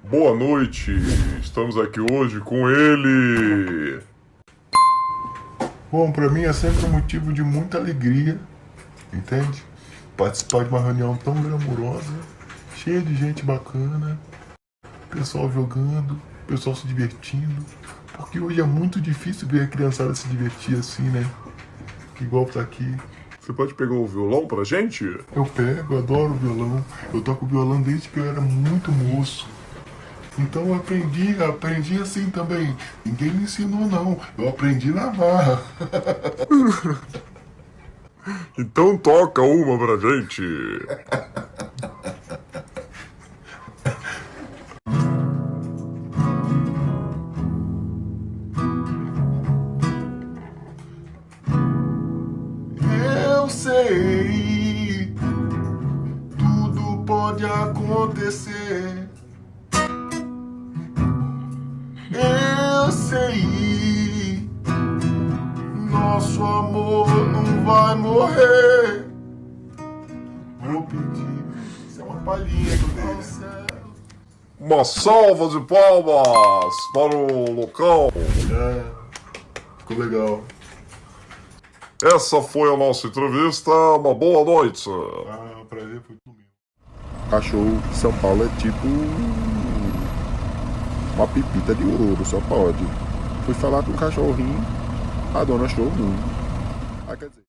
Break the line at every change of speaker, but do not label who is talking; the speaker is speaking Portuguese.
Boa noite, estamos aqui hoje com ele.
Bom, pra mim é sempre um motivo de muita alegria, entende? Participar de uma reunião tão glamurosa, cheia de gente bacana, pessoal jogando, pessoal se divertindo. Porque hoje é muito difícil ver a criançada se divertir assim, né? Igual tá aqui.
Você pode pegar o violão pra gente?
Eu pego, adoro violão. Eu toco violão desde que eu era muito moço. Então eu aprendi assim também. Ninguém me ensinou não. Eu aprendi na marra.
Então toca uma pra gente.
Eu sei, tudo pode acontecer. Eu sei, nosso amor não vai morrer. Vou pedir, isso é uma palhinha que eu dei ao céu.
Uma salva de palmas para o local.
Ficou legal.
Essa foi a nossa entrevista. Uma boa noite.
Prazer foi tudo meu.
Cachorro de São Paulo é tipo uma pepita de ouro, só pode. Fui falar com o cachorrinho, a dona achou ruim. Ah, quer dizer...